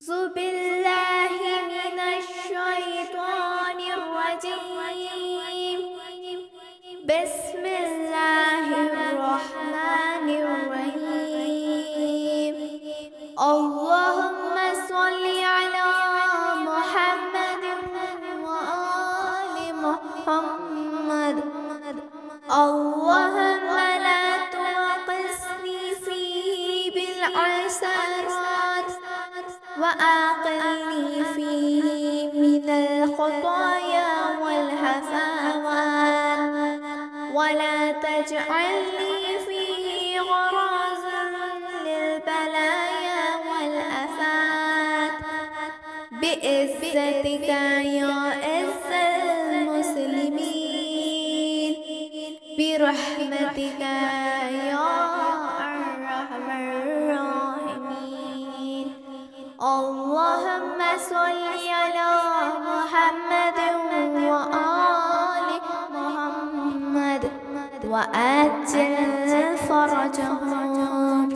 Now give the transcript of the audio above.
بالله من الشيطان الرجيم. بسم الله الرحمن الرحيم. اللهم صل على محمد وآل محمد. اللهم لا توقسني فيه بالعثرات وأعقلني فيه من الخطايا والهفوات، ولا تجعلني فيه غرازا للبلايا والآفات، بعزتك يا عز المسلمين، برحمتك يا أرحم الراحمين. اللهم صل على محمد وآل محمد وأجل فرجهم